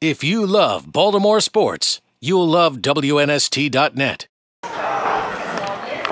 If you love Baltimore sports, you'll love WNST.net. All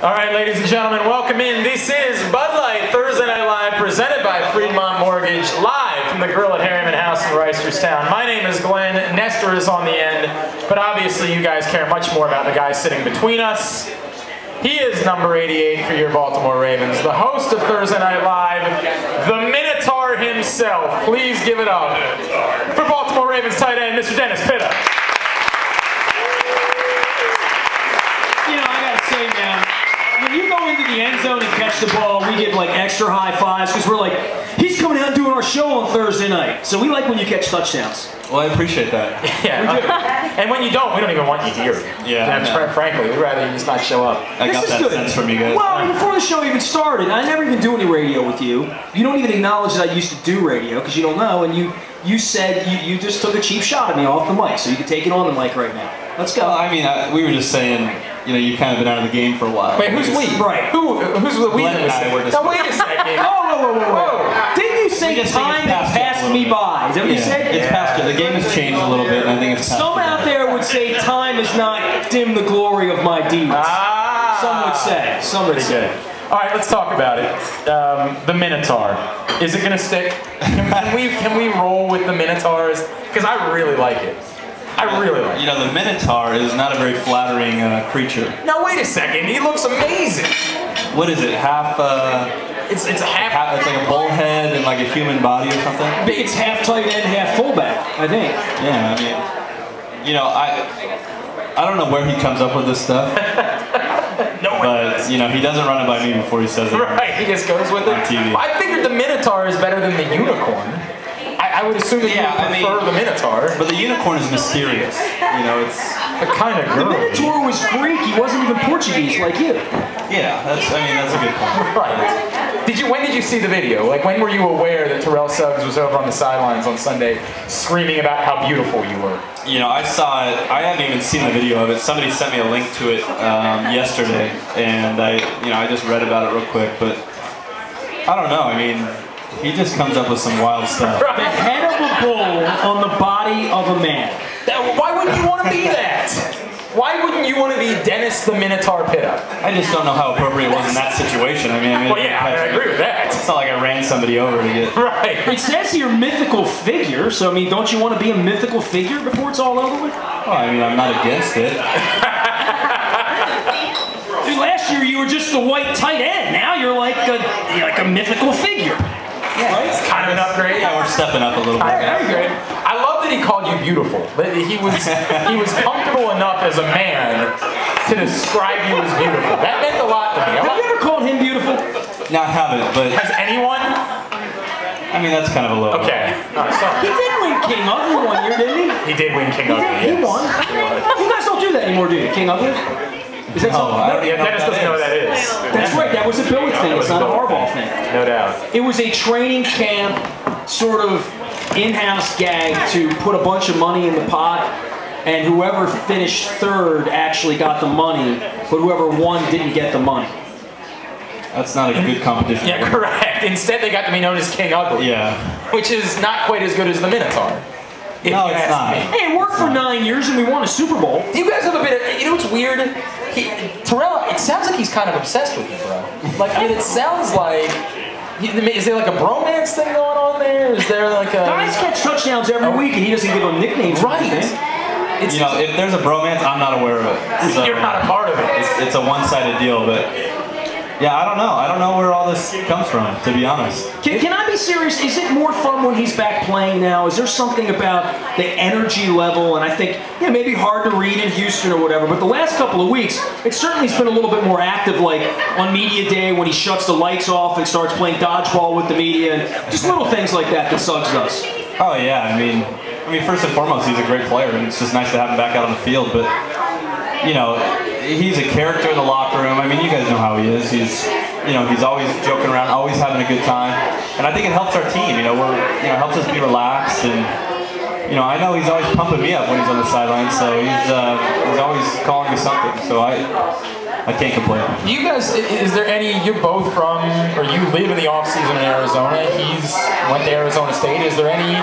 right, ladies and gentlemen, welcome in. This is Bud Light Thursday Night Live, presented by Fremont Mortgage, live from the Grill at Harriman House in Reisterstown. My name is Glenn. Nestor is on the end, but obviously you guys care much more about the guy sitting between us. He is number 88 for your Baltimore Ravens, the host of Thursday Night Live, the Minotaur himself. Please give it up for Baltimore Ravens tight end, Mr. Dennis Pitta. You know, I gotta say, man, when you go into the end zone and catch the ball, we give like extra high fives because we're like, he's coming out doing our show on Thursday night. So we like when you catch touchdowns. Well, I appreciate that. Yeah, we do. And when you don't, we don't even want you here. Yeah. Frankly, we'd rather you just not show up. I got that sense from you guys. Well, I mean, before the show even started, I never even do any radio with you. You don't even acknowledge that I used to do radio because you don't know, and you said you just took a cheap shot at me off the mic, so you can take it on the mic right now. Let's go. Well, I mean, we were just saying, you know, you've kind of been out of the game for a while. Wait, who's we? Right. Who's the we? Glenn and I were just... Now, wait a second. Whoa. Didn't you say time that passed me by? Is that what you said? It's past it. The game has changed a little bit, and I think it's past Some out there would say time has not dimmed the glory of my deeds. Some would say. Some would say. All right, let's talk about it. The Minotaur. Is it gonna stick? Can we roll with the Minotaurs? Because I really like it. I really like it. You know, the Minotaur is not a very flattering creature. Now wait a second. He looks amazing. What is it? Half? It's a half. It's like a bullhead and like a human body or something. I think it's half tight end, half fullback. I think. Yeah, I mean, you know, I don't know where he comes up with this stuff. No one does. But, you know, he doesn't run it by me before he says it. Right, he just goes with it. On TV. I figured the Minotaur is better than the unicorn. I would assume that you would prefer the Minotaur. But the unicorn is mysterious. You know, it's a kind of girl. The Minotaur was Greek. He wasn't even Portuguese like you. Yeah, that's a good point. Right. When did you see the video? Like, when were you aware that Terrell Suggs was over on the sidelines on Sunday screaming about how beautiful you were? You know, I saw it. I hadn't even seen the video of it. Somebody sent me a link to it yesterday, and I just read about it real quick. But I don't know. I mean, he just comes up with some wild stuff. The head of a bull on the body of a man. Why wouldn't you want to be that? Why wouldn't you want to be Dennis the Minotaur Pitta? I just don't know how appropriate it was in that situation. I mean, well, yeah, I agree with that. It's not like I ran somebody over to get... Right. It says here mythical figure, so I mean, don't you want to be a mythical figure before it's all over with? Well, I mean, I'm not against it. Dude, last year you were just the white tight end. Now you're like a mythical figure. Yeah, right? It's kind of an upgrade. Yeah, we're stepping up a little bit. Very good. I love that he called you beautiful. He was comfortable enough as a man to describe you as beautiful. That meant a lot to me. Have you ever called him beautiful? No, I haven't, but... Has anyone? I mean, that's kind of a low. Okay. He did win King Ugly one year, didn't he? He did win King Ugly. He won. You guys don't do that anymore, do you? King Ugly? Is that something? No, Dennis doesn't know what that is. That's right. That was a Billy thing. It's not a Harbaugh thing. No doubt. It was a training camp sort of in-house gag to put a bunch of money in the pot, and whoever finished third actually got the money, but whoever won didn't get the money. That's not a good competition. Yeah, correct. Instead, they got to be known as King Ugly. Yeah. Which is not quite as good as the Minotaur. No, it's not. Hey, it worked for 9 years and we won a Super Bowl. You guys have a bit of, you know what's weird? Terrell, it sounds like he's kind of obsessed with you, bro. Like, I mean, it sounds like, is there like a bromance thing going on there? Is there like a... Guys catch touchdowns every week and he doesn't give them nicknames. Right. You know, if there's a bromance, I'm not aware of it. So you're not a part of it. It's a one-sided deal, but... Yeah, I don't know. I don't know where all this comes from, to be honest. Can I be serious? Is it more fun when he's back playing now? Is there something about the energy level? And I think, yeah, maybe hard to read in Houston or whatever, but the last couple of weeks, it certainly has been a little bit more active, like on media day when he shuts the lights off and starts playing dodgeball with the media, and just little things like that Suggs does. Oh, yeah. I mean, first and foremost, he's a great player, and it's just nice to have him back out on the field, but, you know, he's a character in the locker room. I mean, you guys know how he is. He's always joking around, always having a good time, and I think it helps our team. Helps us be relaxed, and I know he's always pumping me up when he's on the sidelines. So he's always calling me something. So I can't complain. You guys, is there any? You're both from, or you live in the off season in Arizona. He's went to Arizona State. Is there any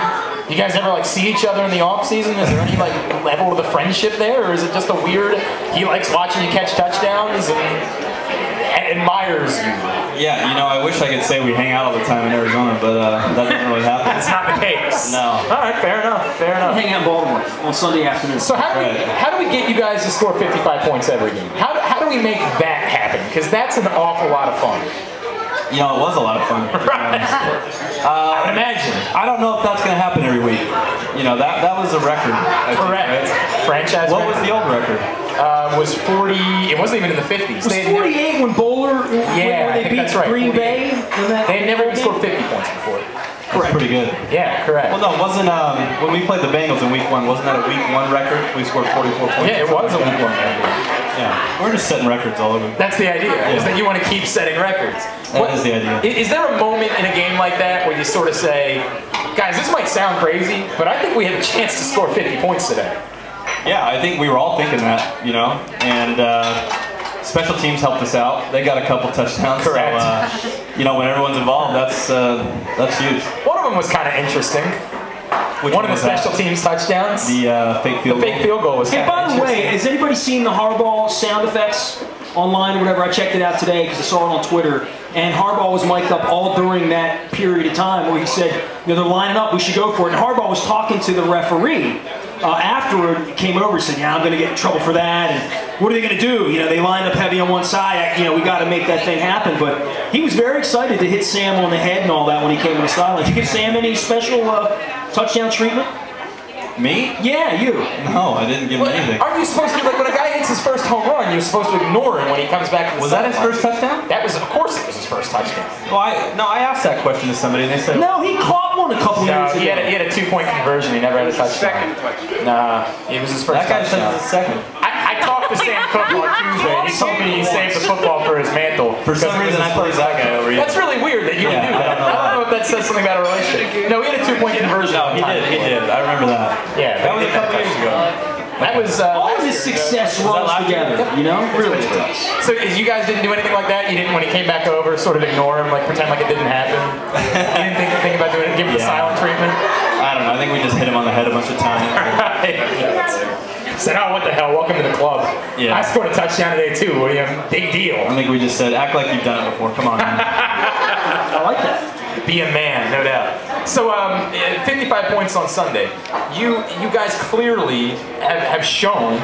You guys ever like see each other in the off season? Is there any like level of the friendship there, or is it just a weird? He likes watching you catch touchdowns and admires you. Yeah, you know, I wish I could say we hang out all the time in Arizona, but that doesn't really happen. That's not the case. No. All right, fair enough. Fair enough. Hang out in Baltimore on Sunday afternoon. So how do we get you guys to score 55 points every game? How do we make that happen? Because that's an awful lot of fun. You know, it was a lot of fun. Right. I would imagine. I don't know if that's going to happen every week. You know, that was a record. Correct. Right? Franchise What record. was the old record? Was 40. It wasn't even in the 50s. It was 48 when Bowler, when they beat that's right. Green 48. Bay. They had never even scored 50 points before. That's pretty good. Yeah, correct. Well, no, wasn't when we played the Bengals in Week 1, wasn't that a Week 1 record? We scored 44 points. Yeah, it was a Week 1 record. Yeah, we're just setting records all over. That's the idea, is that you want to keep setting records. That is the idea. Is there a moment in a game like that where you sort of say, guys, this might sound crazy, but I think we have a chance to score 50 points today? Yeah, I think we were all thinking that, you know, and special teams helped us out. They got a couple touchdowns. Correct. So, you know, when everyone's involved, that's huge. One of them was kind of interesting. One of the special teams touchdowns. The fake field goal. The fake field goal was kind of By the interesting. way, has anybody seen the Harbaugh sound effects online or whatever? I checked it out today because I saw it on Twitter. And Harbaugh was mic'd up all during that period of time where he said, you know, they're lining up, we should go for it. And Harbaugh was talking to the referee. Afterward, he came over and said, yeah, I'm going to get in trouble for that. And what are they going to do? You know, they lined up heavy on one side. You know, we got to make that thing happen. But he was very excited to hit Sam on the head and all that when he came on the sideline. Did you give Sam any special touchdown treatment? Me? Yeah, you. No, I didn't give him anything. Aren't you supposed to, like, when a guy hits his first home run, you're supposed to ignore him when he comes back to the Was that his sideline? first touchdown? That was, of course, it was his first touchdown. Well, I asked that question to somebody, and they said, No, he caught one a couple No, years he ago. had a 2-point conversion. He never had a touchdown. Nah, it was his first that guy said touchdown. it's his second. I talked to Sam Cook on Tuesday. He told me he saved the football for his mantle. For some reason, I played that guy over you. That's really weird that you would do that. I don't know if that says something about a relationship. No, he had a 2-point conversion. No, he did. I remember that. Yeah, That was a couple years ago. That was All of his success runs together, you know? Really does. So you guys didn't do anything like that? You didn't, when he came back over, sort of ignore him, like pretend like it didn't happen? You didn't think about doing it, give him the silent treatment? I don't know. I think we just hit him on the head a bunch of times. Said, oh, what the hell, welcome to the club. Yeah. I scored a touchdown today too, William. Big deal. I think we just said, act like you've done it before. Come on, man. I like that. Be a man, no doubt. So, 55 points on Sunday. You guys clearly have shown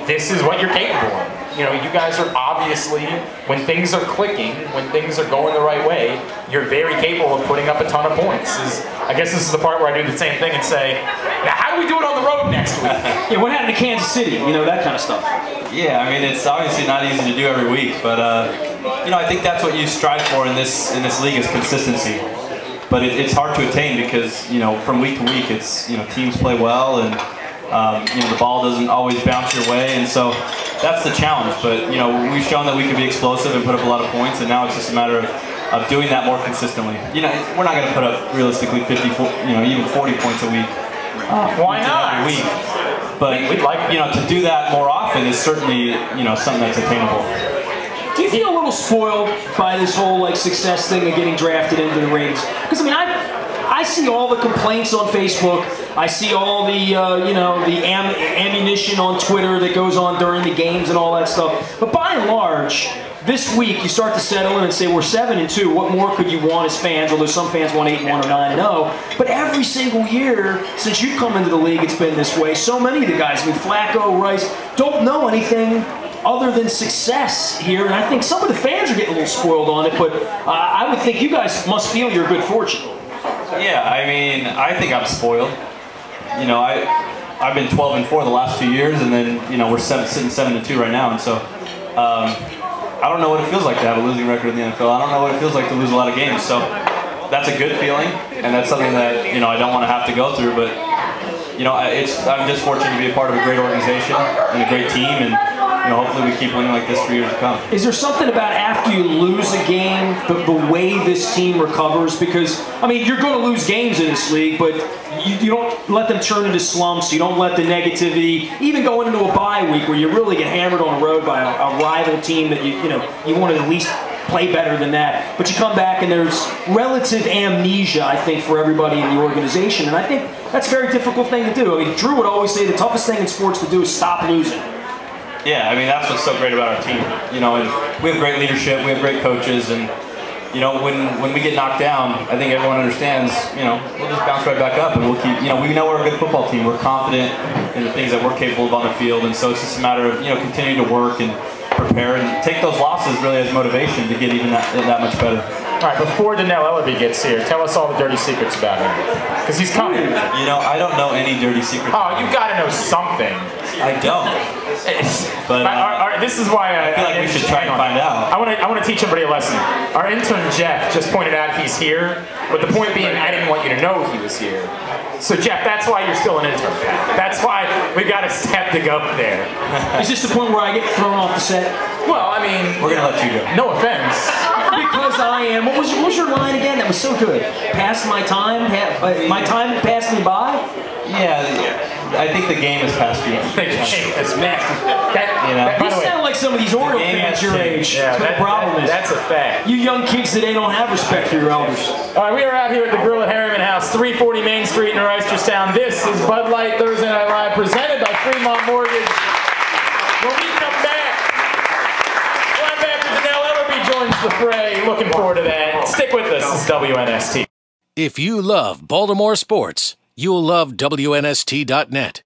this is what you're capable of. You know, you guys are obviously, when things are clicking, when things are going the right way, you're very capable of putting up a ton of points. I guess this is the part where I do the same thing and say, now how do we do it on the road next week? Yeah, what happened to Kansas City? You know, that kind of stuff. Yeah, I mean, it's obviously not easy to do every week, but you know, I think that's what you strive for in this league is consistency. But it's hard to attain because, you know, from week to week, it's, you know, teams play well and you know, the ball doesn't always bounce your way, and so that's the challenge. But, you know, we've shown that we can be explosive and put up a lot of points, and now it's just a matter of doing that more consistently. You know, we're not going to put up realistically 50, you know, even 40 points a week. Why not? Every week. But We'd like, you know, to do that more often is certainly, you know, something that's attainable. Do you feel a little spoiled by this whole like success thing of getting drafted into the Raiders? Because I mean, I see all the complaints on Facebook. I see all the you know, the ammunition on Twitter that goes on during the games and all that stuff. But by and large, this week you start to settle in and say we're 7-2. What more could you want as fans? Although some fans want 8-1 or 9-0. But every single year since you've come into the league, it's been this way. So many of the guys, I mean, Flacco, Rice, don't know anything other than success here, and I think some of the fans are getting a little spoiled on it, but I would think you guys must feel your good fortune. Yeah, I mean, I think I'm spoiled. You know, I've been 12-4 the last 2 years, and then, you know, we're sitting 7-2 right now, and so I don't know what it feels like to have a losing record in the NFL. I don't know what it feels like to lose a lot of games, so that's a good feeling, and that's something that, you know, I don't want to have to go through, but, you know, I'm just fortunate to be a part of a great organization and a great team, and, you know, hopefully we keep winning like this for years to come. Is there something about after you lose a game, the way this team recovers? Because, I mean, you're going to lose games in this league, but you don't let them turn into slumps. You don't let the negativity, even going into a bye week where you really get hammered on the road by a rival team that you want to at least play better than that. But you come back and there's relative amnesia, I think, for everybody in the organization. And I think that's a very difficult thing to do. I mean, Drew would always say the toughest thing in sports to do is stop losing. Yeah, I mean, that's what's so great about our team. You know, and we have great leadership, we have great coaches, and you know, when we get knocked down, I think everyone understands, you know, we'll just bounce right back up and we'll keep, you know, we know we're a good football team. We're confident in the things that we're capable of on the field, and so it's just a matter of, you know, continuing to work and prepare and take those losses really as motivation to get even that much better. All right, before Donnell Ellaby gets here, tell us all the dirty secrets about him. Because he's coming. You know, I don't know any dirty secrets. Oh, you've got to know something. I don't. But this is why I feel like we should try and find out. I want to teach everybody a lesson. Our intern Jeff just pointed out he's here, but the point being, I didn't want you to know he was here. So Jeff, that's why you're still an intern. That's why we got a step to go there. Is this the point where I get thrown off the set? Well, I mean, we're gonna let you go. No offense. Because I am. What was your line again? That was so good. Past my time. My time passed me by. Yeah, I think the game has passed you. The game has passed. You sound like some of these Oriole fans your age. Yeah, that's what the problem is. That's a fact. You young kids today don't have respect for your elders. All right, we are out here at the Grill at Harriman House, 340 Main Street in Reisterstown. This is Bud Light Thursday Night Live, presented by Fremont Mortgage. When we come back, linebacker Donnell Ellaby joins the fray. Looking forward to that. Stick with us. This is WNST. If you love Baltimore sports, you'll love WNST.net.